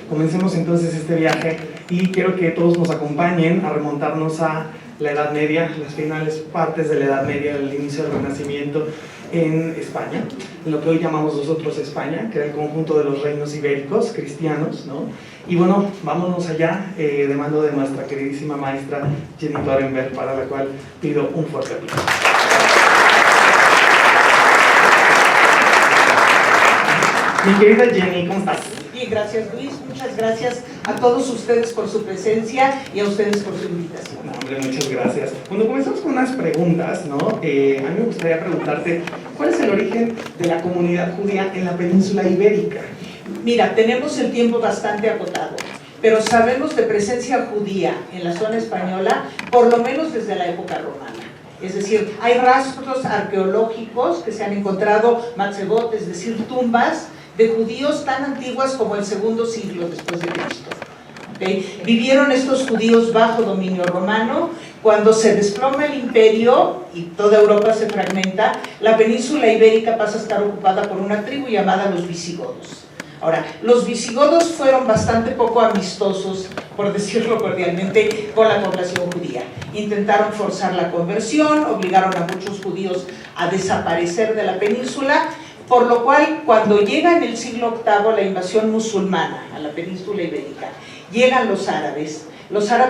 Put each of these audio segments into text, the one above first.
Comencemos entonces este viaje y quiero que todos nos acompañen a remontarnos a la Edad Media, las finales partes de la Edad Media, el inicio del Renacimiento en España, en lo que hoy llamamos nosotros España, que era el conjunto de los reinos ibéricos cristianos, ¿no? Y bueno, vámonos allá de mano de nuestra queridísima maestra Jenny Dorenberg, para la cual pido un fuerte aplauso. Mi querida Jenny, ¿cómo estás? Bien, gracias Luis, muchas gracias a todos ustedes por su presencia y a ustedes por su invitación. No, hombre, muchas gracias. Bueno, comenzamos con unas preguntas, ¿no? A mí me gustaría preguntarte, ¿cuál es el origen de la comunidad judía en la península ibérica? Mira, tenemos el tiempo bastante acotado, pero sabemos de presencia judía en la zona española por lo menos desde la época romana. Es decir, hay rastros arqueológicos que se han encontrado, matzebot, es decir, tumbas de judíos tan antiguas como el segundo siglo después de Cristo. ¿Okay? Vivieron estos judíos bajo dominio romano. Cuando se desploma el imperio y toda Europa se fragmenta, la península ibérica pasa a estar ocupada por una tribu llamada los visigodos. Ahora, los visigodos fueron bastante poco amistosos, por decirlo cordialmente, con la población judía. Intentaron forzar la conversión, obligaron a muchos judíos a desaparecer de la península, por lo cual, cuando llega en el siglo VIII la invasión musulmana a la península ibérica, llegan los árabes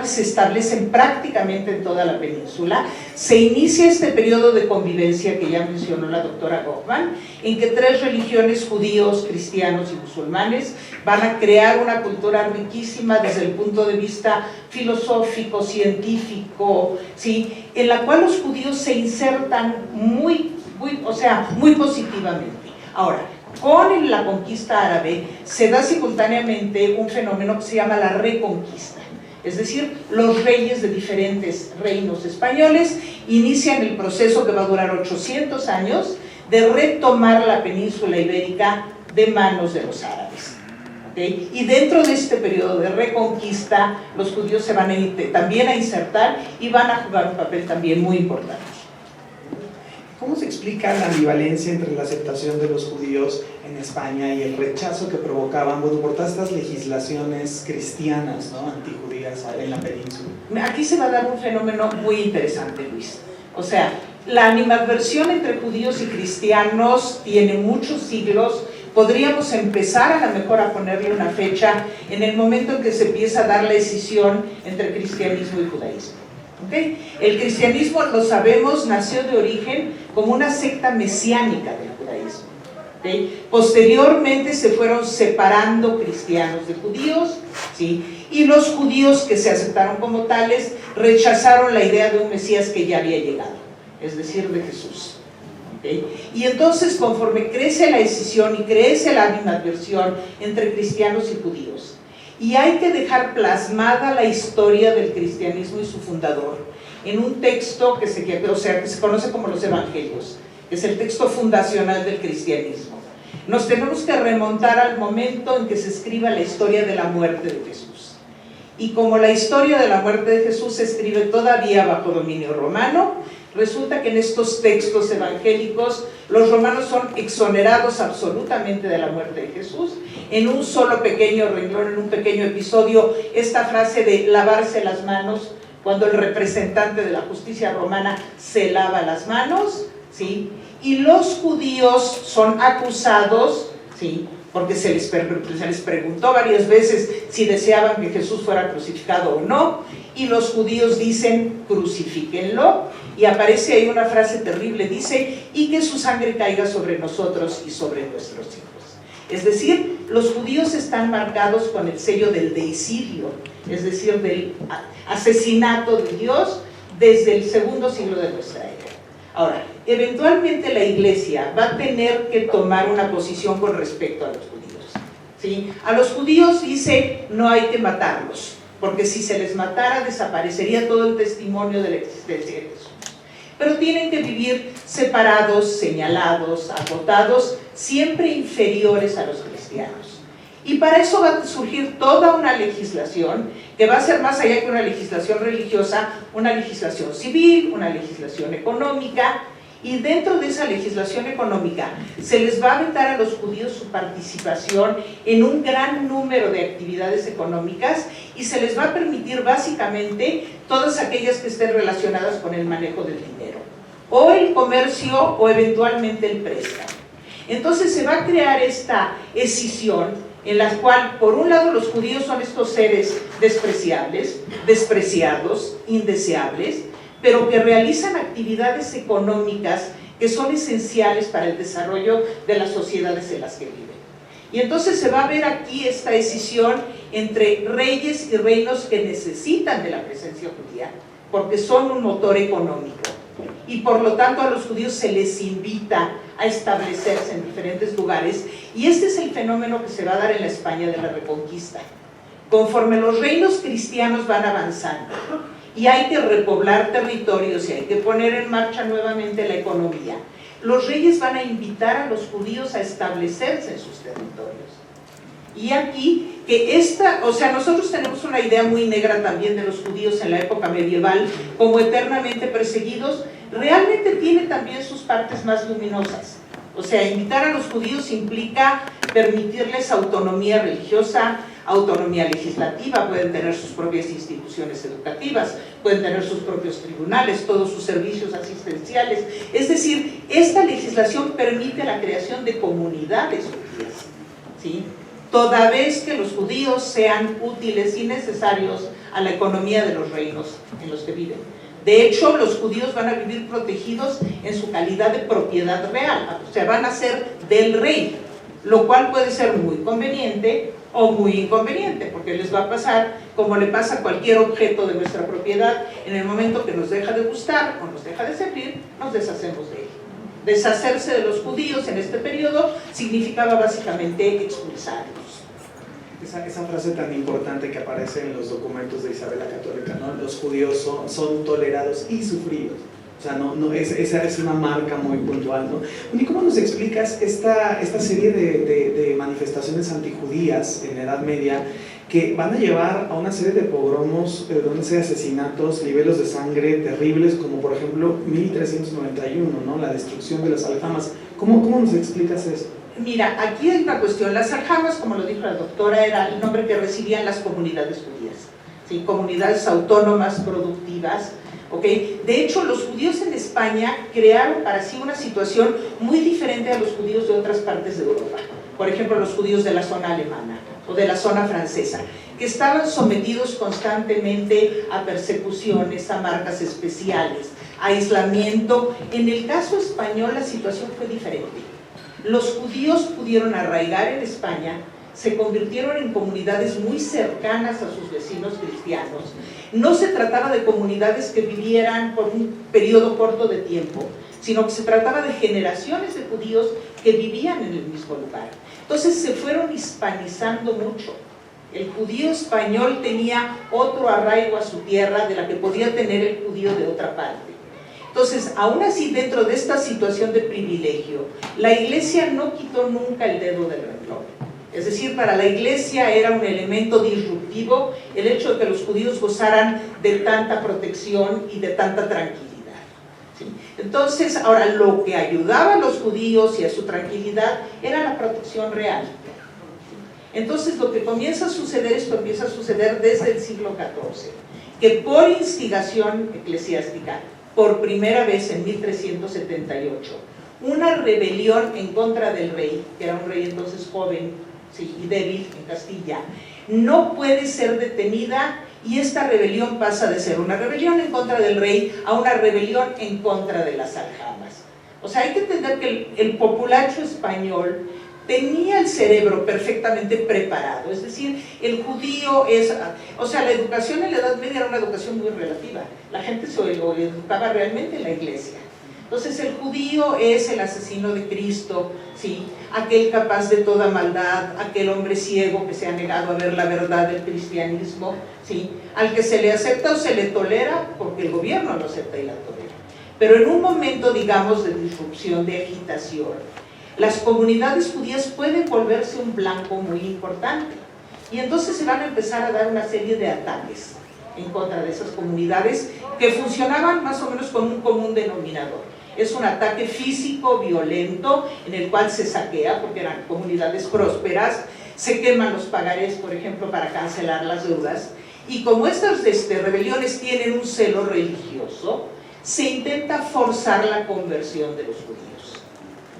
se establecen prácticamente en toda la península, se inicia este periodo de convivencia que ya mencionó la doctora Goffman, en que tres religiones, judíos, cristianos y musulmanes, van a crear una cultura riquísima desde el punto de vista filosófico, científico, ¿sí? En la cual los judíos se insertan muy positivamente. Ahora, con la conquista árabe se da simultáneamente un fenómeno que se llama la reconquista. Es decir, los reyes de diferentes reinos españoles inician el proceso que va a durar 800 años de retomar la península ibérica de manos de los árabes. ¿Okay? Y dentro de este periodo de reconquista, los judíos se van también a insertar y van a jugar un papel también muy importante. ¿Cómo se explica la ambivalencia entre la aceptación de los judíos en España y el rechazo que provocaban, bueno, por todas estas legislaciones cristianas, ¿no?, antijudías en la península? Aquí se va a dar un fenómeno muy interesante, Luis. O sea, la animadversión entre judíos y cristianos tiene muchos siglos. Podríamos empezar a lo mejor a ponerle una fecha en el momento en que se empieza a dar la escisión entre cristianismo y judaísmo. ¿Okay? El cristianismo, lo sabemos, nació de origen como una secta mesiánica del judaísmo. ¿Okay? Posteriormente se fueron separando cristianos de judíos, ¿sí? Y los judíos que se aceptaron como tales rechazaron la idea de un Mesías que ya había llegado, es decir, de Jesús. ¿Okay? Y entonces, conforme crece la escisión y crece la animadversión entre cristianos y judíos, y hay que dejar plasmada la historia del cristianismo y su fundador en un texto que se conoce como los Evangelios, que es el texto fundacional del cristianismo. Nos tenemos que remontar al momento en que se escriba la historia de la muerte de Jesús. Y como la historia de la muerte de Jesús se escribe todavía bajo dominio romano, resulta que en estos textos evangélicos los romanos son exonerados absolutamente de la muerte de Jesús. En un solo pequeño renglón, en un pequeño episodio, esta frase de lavarse las manos, cuando el representante de la justicia romana se lava las manos, ¿sí? Y los judíos son acusados, ¿sí?, porque se les preguntó varias veces si deseaban que Jesús fuera crucificado o no, y los judíos dicen, crucifíquenlo, y aparece ahí una frase terrible, dice, y que su sangre caiga sobre nosotros y sobre nuestros hijos. Es decir, los judíos están marcados con el sello del deicidio, es decir, del asesinato de Dios desde el segundo siglo de nuestra era. Ahora, eventualmente la iglesia va a tener que tomar una posición con respecto a los judíos, ¿sí? A los judíos dice, no hay que matarlos, porque si se les matara desaparecería todo el testimonio de la existencia de Jesús. Pero tienen que vivir separados, señalados, acotados, siempre inferiores a los cristianos. Y para eso va a surgir toda una legislación que va a ser más allá que una legislación religiosa, una legislación civil, una legislación económica, Y dentro de esa legislación económica se les va a vetar a los judíos su participación en un gran número de actividades económicas y se les va a permitir básicamente todas aquellas que estén relacionadas con el manejo del dinero, o el comercio o eventualmente el préstamo. Entonces se va a crear esta escisión en la cual, por un lado, los judíos son estos seres despreciables, despreciados, indeseables, pero que realizan actividades económicas que son esenciales para el desarrollo de las sociedades en las que viven. Y entonces se va a ver aquí esta escisión entre reyes y reinos que necesitan de la presencia judía, porque son un motor económico. Y por lo tanto a los judíos se les invita a establecerse en diferentes lugares, y este es el fenómeno que se va a dar en la España de la Reconquista. Conforme los reinos cristianos van avanzando y hay que repoblar territorios y hay que poner en marcha nuevamente la economía, los reyes van a invitar a los judíos a establecerse en sus territorios. Y aquí, nosotros tenemos una idea muy negra también de los judíos en la época medieval como eternamente perseguidos. Realmente tiene también sus partes más luminosas. O sea, invitar a los judíos implica permitirles autonomía religiosa, autonomía legislativa, pueden tener sus propias instituciones educativas, pueden tener sus propios tribunales, todos sus servicios asistenciales. Es decir, esta legislación permite la creación de comunidades judías, ¿sí?, toda vez que los judíos sean útiles y necesarios a la economía de los reinos en los que viven. De hecho, los judíos van a vivir protegidos en su calidad de propiedad real, o sea, van a ser del rey, lo cual puede ser muy conveniente o muy inconveniente, porque les va a pasar como le pasa a cualquier objeto de nuestra propiedad: en el momento que nos deja de gustar o nos deja de servir, nos deshacemos de él. Deshacerse de los judíos en este periodo significaba básicamente expulsarlos. Esa frase tan importante que aparece en los documentos de Isabel la Católica, ¿no? Los judíos son tolerados y sufridos. O sea, esa es una marca muy puntual, ¿no? ¿Y cómo nos explicas esta serie de manifestaciones antijudías en la Edad Media que van a llevar a una serie de pogromos, una serie de asesinatos, niveles de sangre terribles, como por ejemplo 1391, ¿no? La destrucción de las aljamas? ¿Cómo nos explicas eso? Mira, aquí hay una cuestión. Las aljamas, como lo dijo la doctora, era el nombre que recibían las comunidades judías, ¿sí? Comunidades autónomas, productivas, ¿ok? De hecho, los judíos en España crearon para sí una situación muy diferente a los judíos de otras partes de Europa. Por ejemplo, los judíos de la zona alemana o de la zona francesa, que estaban sometidos constantemente a persecuciones, a marcas especiales, a aislamiento. En el caso español la situación fue diferente. Los judíos pudieron arraigar en España, se convirtieron en comunidades muy cercanas a sus vecinos cristianos. No se trataba de comunidades que vivieran por un periodo corto de tiempo, sino que se trataba de generaciones de judíos que vivían en el mismo lugar. Entonces se fueron hispanizando mucho. El judío español tenía otro arraigo a su tierra de la que podía tener el judío de otra parte. Entonces, aún así, dentro de esta situación de privilegio, la Iglesia no quitó nunca el dedo del renglón. Es decir, para la Iglesia era un elemento disruptivo el hecho de que los judíos gozaran de tanta protección y de tanta tranquilidad, ¿sí? Entonces, ahora, lo que ayudaba a los judíos y a su tranquilidad era la protección real. Entonces, lo que comienza a suceder, esto empieza a suceder desde el siglo XIV, que por instigación eclesiástica, por primera vez en 1378, una rebelión en contra del rey, que era un rey entonces joven, sí, y débil en Castilla, no puede ser detenida, y esta rebelión pasa de ser una rebelión en contra del rey a una rebelión en contra de las aljamas. O sea, hay que entender que el populacho español tenía el cerebro perfectamente preparado, es decir, el judío la educación en la Edad Media era una educación muy relativa, la gente se educaba realmente en la iglesia. Entonces el judío es el asesino de Cristo, ¿sí? Aquel capaz de toda maldad, aquel hombre ciego que se ha negado a ver la verdad del cristianismo, ¿sí? Al que se le acepta o se le tolera porque el gobierno lo acepta y la tolera. Pero en un momento, digamos, de disrupción, de agitación, las comunidades judías pueden volverse un blanco muy importante, y entonces se van a empezar a dar una serie de ataques en contra de esas comunidades que funcionaban más o menos con un común denominador. Es un ataque físico, violento, en el cual se saquea, porque eran comunidades prósperas, se queman los pagarés, por ejemplo, para cancelar las deudas, y como estas rebeliones tienen un celo religioso, se intenta forzar la conversión de los judíos.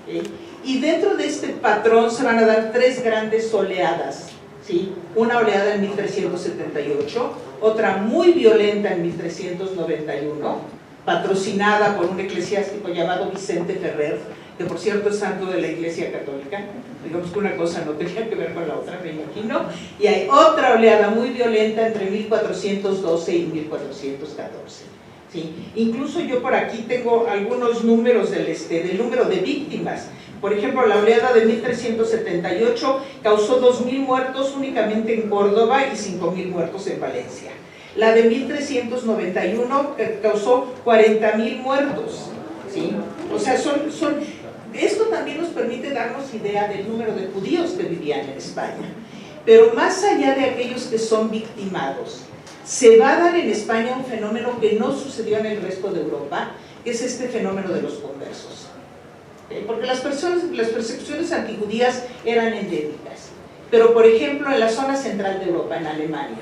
¿Okay? Y dentro de este patrón se van a dar tres grandes oleadas, ¿sí? Una oleada en 1378, otra muy violenta en 1391, patrocinada por un eclesiástico llamado Vicente Ferrer, que por cierto es santo de la Iglesia Católica. Digamos que una cosa no tenía que ver con la otra, me imagino. Y hay otra oleada muy violenta entre 1412 y 1414. ¿Sí? Incluso yo por aquí tengo algunos números del número de víctimas. Por ejemplo, la oleada de 1378 causó 2.000 muertos únicamente en Córdoba y 5.000 muertos en Valencia. La de 1391 causó 40.000 muertos. ¿Sí? O sea, esto también nos permite darnos idea del número de judíos que vivían en España. Pero más allá de aquellos que son victimados, se va a dar en España un fenómeno que no sucedió en el resto de Europa, que es este fenómeno de los conversos. Porque las persecuciones antijudías eran endémicas. Pero, por ejemplo, en la zona central de Europa, en Alemania,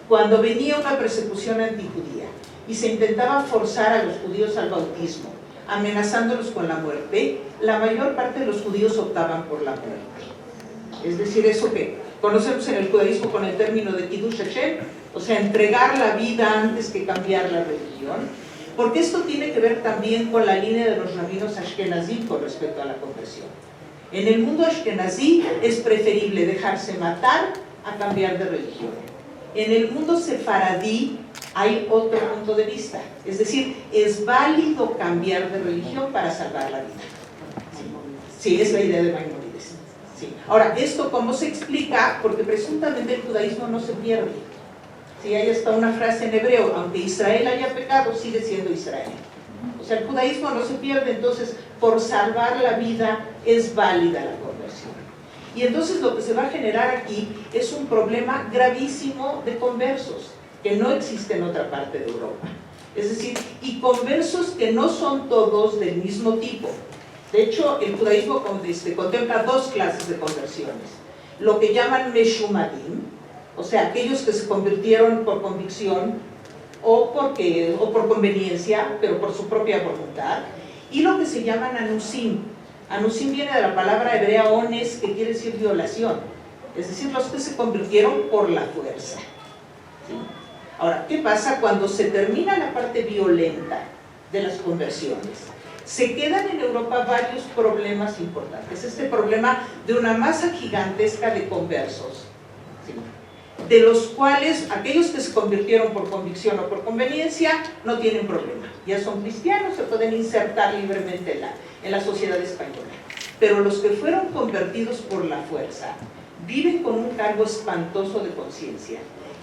cuando venía una persecución antijudía y se intentaba forzar a los judíos al bautismo, amenazándolos con la muerte, la mayor parte de los judíos optaban por la muerte. Es decir, eso que conocemos en el judaísmo con el término de Kiddush Hashem, o sea, entregar la vida antes que cambiar la religión, porque esto tiene que ver también con la línea de los rabinos ashkenazí con respecto a la conversión. En el mundo ashkenazí es preferible dejarse matar a cambiar de religión. En el mundo sefaradí hay otro punto de vista, es decir, es válido cambiar de religión para salvar la vida. Sí, es la idea de Maimónides. Sí. Ahora, ¿esto cómo se explica? Porque presuntamente el judaísmo no se pierde. Sí, ahí está una frase en hebreo, aunque Israel haya pecado, sigue siendo Israel. O sea, el judaísmo no se pierde, entonces por salvar la vida es válida la conversión. Y entonces lo que se va a generar aquí es un problema gravísimo de conversos, que no existe en otra parte de Europa. Es decir, y conversos que no son todos del mismo tipo. De hecho, el judaísmo contempla dos clases de conversiones. Lo que llaman meshumadim, o sea, aquellos que se convirtieron por convicción o por conveniencia, pero por su propia voluntad, y lo que se llaman anusim. Anusim viene de la palabra hebrea ones, que quiere decir violación, es decir, los que se convirtieron por la fuerza. ¿Sí? Ahora, ¿qué pasa cuando se termina la parte violenta de las conversiones? Se quedan en Europa varios problemas importantes. Este problema de una masa gigantesca de conversos, ¿sí? De los cuales aquellos que se convirtieron por convicción o por conveniencia no tienen problema. Ya son cristianos, se pueden insertar libremente en la sociedad española. Pero los que fueron convertidos por la fuerza viven con un cargo espantoso de conciencia.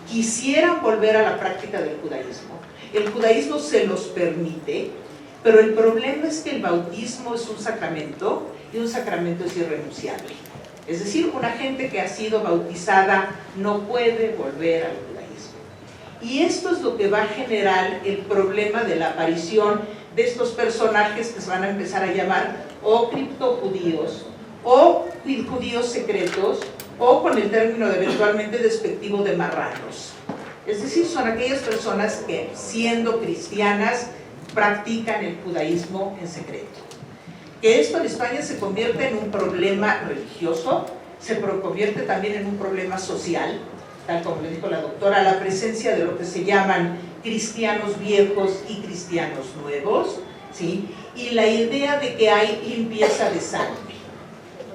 Quisieran volver a la práctica del judaísmo. El judaísmo se los permite, pero el problema es que el bautismo es un sacramento y un sacramento es irrenunciable. Es decir, una gente que ha sido bautizada no puede volver al judaísmo. Y esto es lo que va a generar el problema de la aparición de estos personajes que se van a empezar a llamar o criptojudíos o judíos secretos, o con el término eventualmente despectivo de marranos. Es decir, son aquellas personas que, siendo cristianas, practican el judaísmo en secreto. Que esto en España se convierte en un problema religioso, se convierte también en un problema social, tal como le dijo la doctora, la presencia de lo que se llaman cristianos viejos y cristianos nuevos, ¿sí? Y la idea de que hay limpieza de sangre.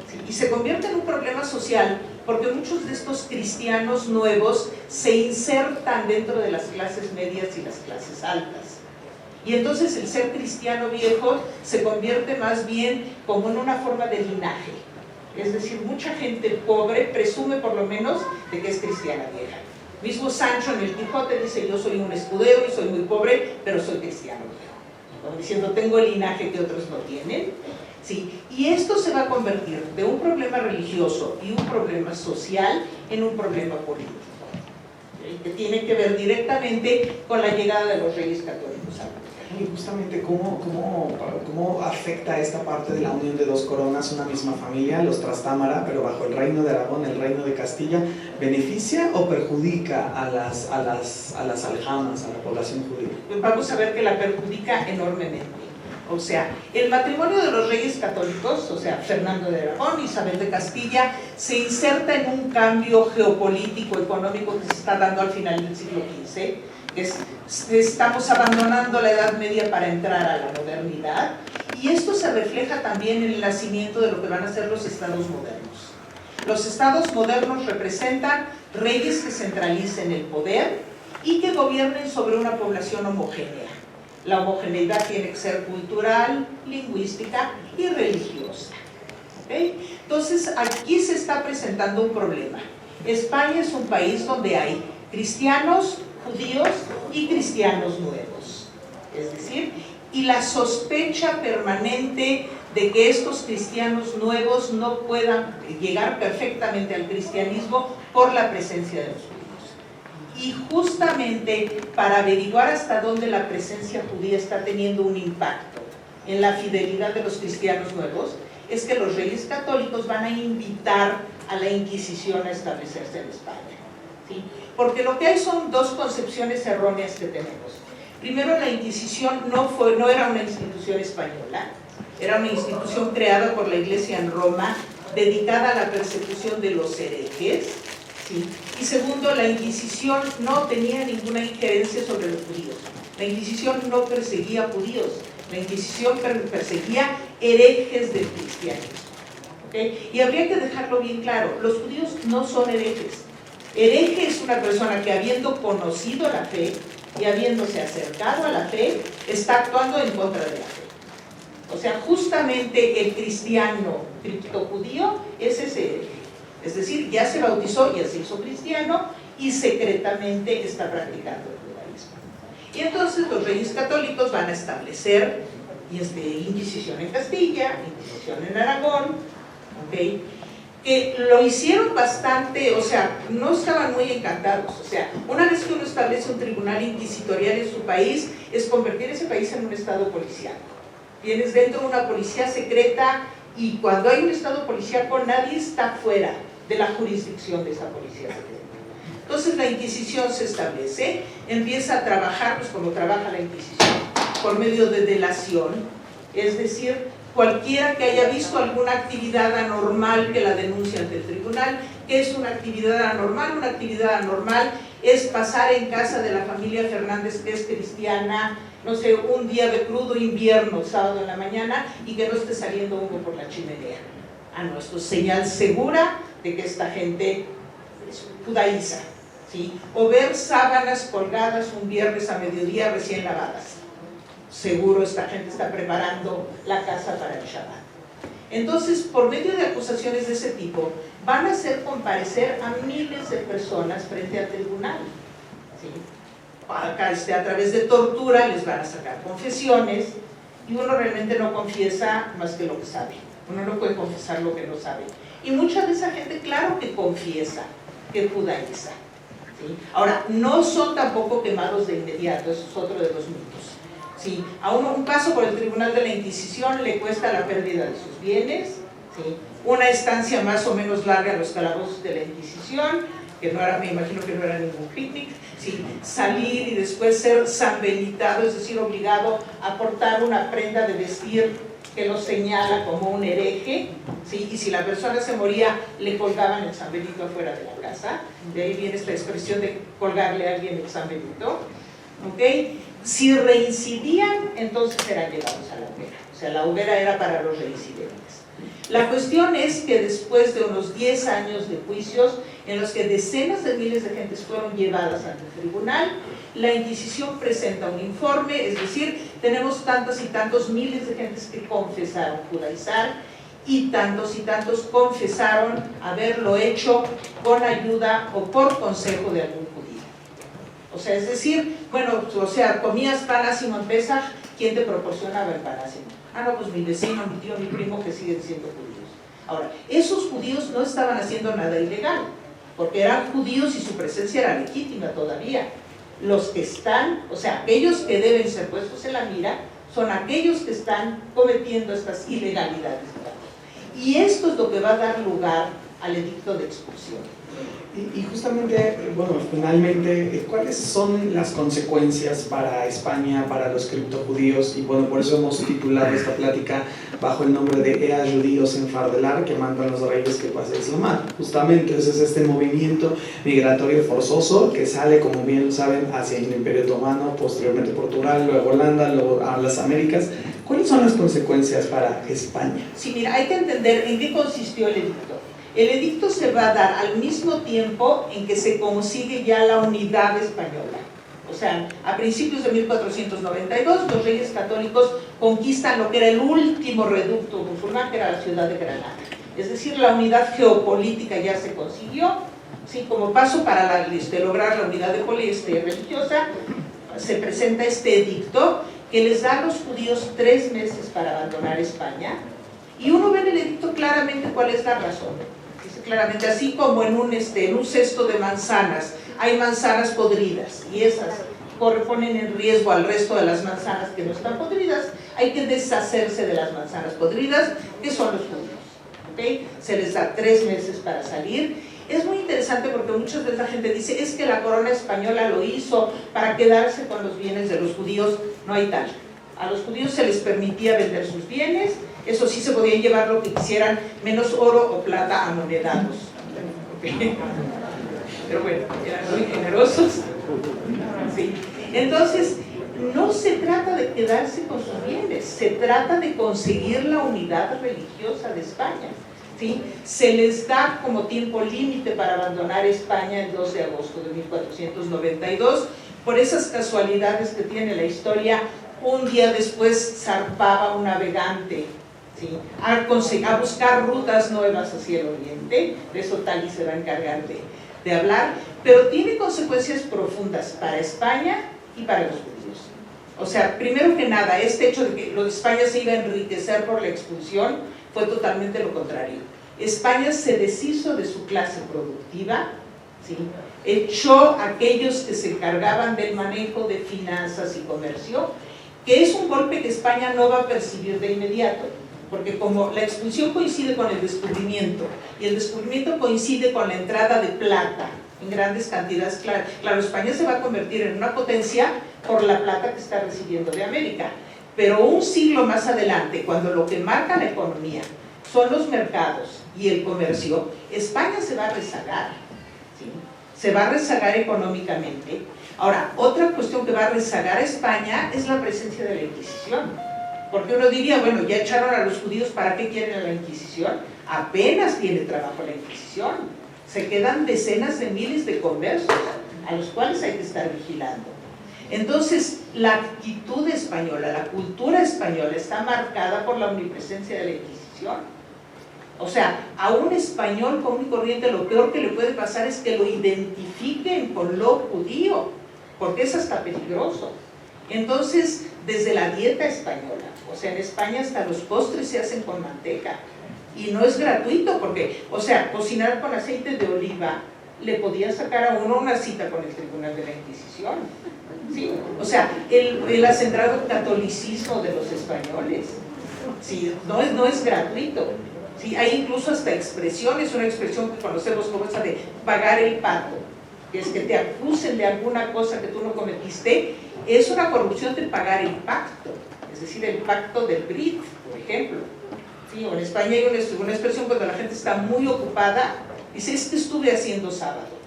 ¿Sí? Y se convierte en un problema social porque muchos de estos cristianos nuevos se insertan dentro de las clases medias y las clases altas. Y entonces el ser cristiano viejo se convierte más bien como en una forma de linaje. Es decir, mucha gente pobre presume por lo menos de que es cristiana vieja. Mismo Sancho en el Quijote dice: yo soy un escudero y soy muy pobre, pero soy cristiano viejo. Como diciendo, tengo el linaje que otros no tienen. ¿Sí? Y esto se va a convertir de un problema religioso y un problema social en un problema político, ¿sí? Que tiene que ver directamente con la llegada de los reyes católicos a la tierra. Y justamente, ¿cómo afecta esta parte de la unión de dos coronas una misma familia, los Trastámara, pero bajo el reino de Aragón, el reino de Castilla? ¿Beneficia o perjudica a las aljamas, a la población judía? Vamos a ver que la perjudica enormemente. O sea, el matrimonio de los reyes católicos, o sea, Fernando de Aragón, Isabel de Castilla, se inserta en un cambio geopolítico, económico que se está dando al final del siglo XV. Estamos abandonando la Edad Media para entrar a la modernidad, y esto se refleja también en el nacimiento de lo que van a ser los estados modernos. Los estados modernos representan reyes que centralicen el poder y que gobiernen sobre una población homogénea. La homogeneidad tiene que ser cultural, lingüística y religiosa. ¿Okay? Entonces, aquí se está presentando un problema. España es un país donde hay cristianos, judíos y cristianos nuevos. Es decir, y la sospecha permanente de que estos cristianos nuevos no puedan llegar perfectamente al cristianismo por la presencia de los judíos. Y justamente para averiguar hasta dónde la presencia judía está teniendo un impacto en la fidelidad de los cristianos nuevos, es que los reyes católicos van a invitar a la Inquisición a establecerse en España, ¿sí? Porque lo que hay son dos concepciones erróneas que tenemos. Primero, la Inquisición no era una institución española, era una institución creada por la Iglesia en Roma, dedicada a la persecución de los herejes, ¿sí? Y segundo, la Inquisición no tenía ninguna injerencia sobre los judíos. La Inquisición no perseguía judíos, la Inquisición perseguía herejes del cristianismo. ¿Okay? Y habría que dejarlo bien claro, los judíos no son herejes. Hereje es una persona que, habiendo conocido la fe y habiéndose acercado a la fe, está actuando en contra de la fe. O sea, justamente el cristiano criptojudío es ese hereje. Es decir, ya se bautizó, ya se hizo cristiano y secretamente está practicando el judaísmo. Y entonces los reyes católicos van a establecer Inquisición en Castilla, Inquisición en Aragón, ¿okay? Que lo hicieron bastante, o sea, no estaban muy encantados. O sea, una vez que uno establece un tribunal inquisitorial en su país, es convertir ese país en un estado policíaco. Tienes dentro una policía secreta, y cuando hay un estado policíaco nadie está fuera de la jurisdicción de esa policía secreta. Entonces la Inquisición se establece, empieza a trabajar, pues como trabaja la Inquisición, por medio de delación, es decir, cualquiera que haya visto alguna actividad anormal que la denuncia ante el tribunal. ¿Qué es una actividad anormal? Una actividad anormal es pasar en casa de la familia Fernández, que es cristiana, no sé, un día de crudo invierno, sábado en la mañana, y que no esté saliendo humo por la chimenea. No, esto es señal segura de que esta gente es judaiza, ¿sí? O ver sábanas colgadas un viernes a mediodía recién lavadas. Seguro esta gente está preparando la casa para el Shabbat. Entonces, por medio de acusaciones de ese tipo, van a hacer comparecer a miles de personas frente al tribunal, ¿sí? Acá, a través de tortura les van a sacar confesiones, y uno realmente no confiesa más que lo que sabe. Uno no puede confesar lo que no sabe. Y mucha de esa gente, claro que confiesa, que judaiza, ¿sí? Ahora, no son tampoco quemados de inmediato, eso es otro de los mitos, ¿sí? A uno un paso por el tribunal de la Inquisición le cuesta la pérdida de sus bienes, ¿sí? Una estancia más o menos larga en los calabozos de la Inquisición, que no era, me imagino que no era ningún picnic, ¿sí? Salir y después ser sanbenitado, es decir, obligado a portar una prenda de vestir que lo señala como un hereje, ¿sí? Y si la persona se moría, le colgaban el San Benito afuera de la casa. De ahí viene esta expresión de colgarle a alguien el San Benito, ¿okay? Si reincidían, entonces eran llevados a la hoguera. O sea, la hoguera era para los reincidentes. La cuestión es que después de unos 10 años de juicios, en los que decenas de miles de gentes fueron llevadas ante el tribunal, la Inquisición presenta un informe, es decir, tenemos tantos y tantos miles de gentes que confesaron judaizar, y tantos confesaron haberlo hecho con ayuda o por consejo de algún judío. O sea, es decir, bueno, o sea, comías pan ácimo en Pesaj, ¿quién te proporcionaba el pan ácimo? No, pues mi vecino, mi tío, mi primo, que siguen siendo judíos. Ahora, esos judíos no estaban haciendo nada ilegal, porque eran judíos y su presencia era legítima todavía. los que están, o sea, aquellos que deben ser puestos en la mira, son aquellos que están cometiendo estas ilegalidades. Y esto es lo que va a dar lugar al edicto de expulsión. Y justamente, bueno, finalmente, ¿cuáles son las consecuencias para España, para los criptojudíos? Y bueno, por eso hemos titulado esta plática bajo el nombre de Ea judíos en Fardelar, que mandan los reyes que pase Islamar. Justamente ese es este movimiento migratorio forzoso que sale, como bien saben, hacia el Imperio Otomano, posteriormente Portugal, luego Holanda, luego a las Américas. ¿Cuáles son las consecuencias para España? Sí, mira, hay que entender en qué consistió el edicto. El edicto se va a dar al mismo tiempo en que se consigue ya la unidad española. O sea, a principios de 1492 los reyes católicos conquistan lo que era el último reducto musulmán, que era la ciudad de Granada. Es decir, la unidad geopolítica ya se consiguió. Sí, como paso para lograr la unidad religiosa, se presenta este edicto que les da a los judíos 3 meses para abandonar España. Y uno ve en el edicto claramente cuál es la razón. Dice claramente, así como en un cesto de manzanas hay manzanas podridas y esas ponen en riesgo al resto de las manzanas que no están podridas, hay que deshacerse de las manzanas podridas, que son los judíos. ¿Okay? Se les da 3 meses para salir. Es muy interesante porque muchas veces la gente dice, es que la corona española lo hizo para quedarse con los bienes de los judíos. No hay tal. A los judíos se les permitía vender sus bienes. Eso sí, se podían llevar lo que quisieran, menos oro o plata amonedados. Pero bueno, eran muy generosos. Sí. Entonces, no se trata de quedarse con sus bienes, se trata de conseguir la unidad religiosa de España. ¿Sí? Se les da como tiempo límite para abandonar España el 2 de agosto de 1492. Por esas casualidades que tiene la historia, un día después zarpaba un navegante, ¿sí?, a buscar rutas nuevas hacia el oriente. De eso Tali se va a encargar de hablar, pero tiene consecuencias profundas para España y para los judíos. O sea, primero que nada, este hecho de que España se iba a enriquecer por la expulsión fue totalmente lo contrario. España se deshizo de su clase productiva, ¿sí?, echó a aquellos que se encargaban del manejo de finanzas y comercio, que es un golpe que España no va a percibir de inmediato, porque como la expulsión coincide con el descubrimiento, y el descubrimiento coincide con la entrada de plata en grandes cantidades, claro, España se va a convertir en una potencia por la plata que está recibiendo de América, pero un siglo más adelante, cuando lo que marca la economía son los mercados y el comercio, España se va a rezagar, ¿sí?, se va a rezagar económicamente. Ahora, otra cuestión que va a rezagar a España es la presencia de la Inquisición. Porque uno diría, bueno, ya echaron a los judíos, ¿para qué quieren a la Inquisición? Apenas tiene trabajo la Inquisición. Se quedan decenas de miles de conversos a los cuales hay que estar vigilando. Entonces, la actitud española, la cultura española está marcada por la omnipresencia de la Inquisición. O sea, a un español común y corriente lo peor que le puede pasar es que lo identifiquen con lo judío, porque es hasta peligroso. Entonces, desde la dieta española, o sea, en España hasta los postres se hacen con manteca, y no es gratuito, porque, o sea, cocinar con aceite de oliva le podía sacar a uno una cita con el Tribunal de la Inquisición, ¿sí? O sea, el acendrado catolicismo de los españoles, ¿sí?, no es gratuito. Sí, hay incluso hasta expresiones, una expresión que conocemos como esa de pagar el pato, que es que te acusen de alguna cosa que tú no cometiste, es una corrupción de pagar el pacto, es decir, el pacto del Brit, por ejemplo. Sí, o en España hay una expresión cuando la gente está muy ocupada, dice, es que estuve haciendo sábado.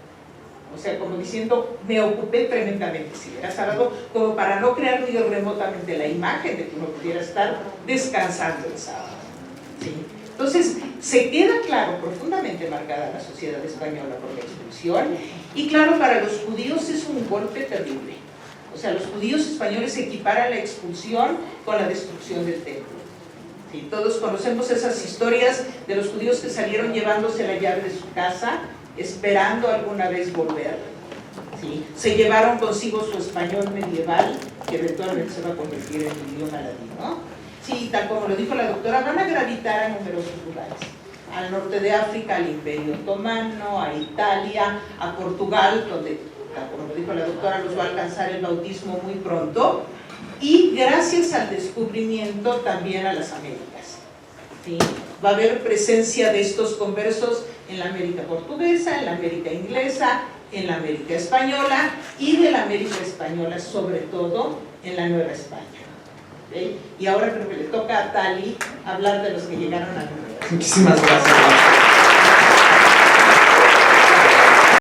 O sea, como diciendo, me ocupé tremendamente, si era sábado, como para no crear ni remotamente la imagen de que uno pudiera estar descansando el sábado. ¿Sí? Entonces, se queda claro, profundamente marcada la sociedad española por la expulsión, y claro, para los judíos es un golpe terrible. O sea, los judíos españoles equiparan la expulsión con la destrucción del templo. ¿Sí? Todos conocemos esas historias de los judíos que salieron llevándose la llave de su casa, esperando alguna vez volver. ¿Sí? Se llevaron consigo su español medieval, que eventualmente se va a convertir en idioma ladino. Sí, tal como lo dijo la doctora, van a gravitar a numerosos lugares. Al norte de África, al Imperio Otomano, a Italia, a Portugal, donde como lo dijo la doctora, los va a alcanzar el bautismo muy pronto, y gracias al descubrimiento también a las Américas. ¿Sí? Va a haber presencia de estos conversos en la América portuguesa, en la América inglesa, en la América española, y de la América española sobre todo en la Nueva España. ¿Sí? Y ahora creo que le toca a Tali hablar de los que llegaron a la Nueva España. Muchísimas gracias.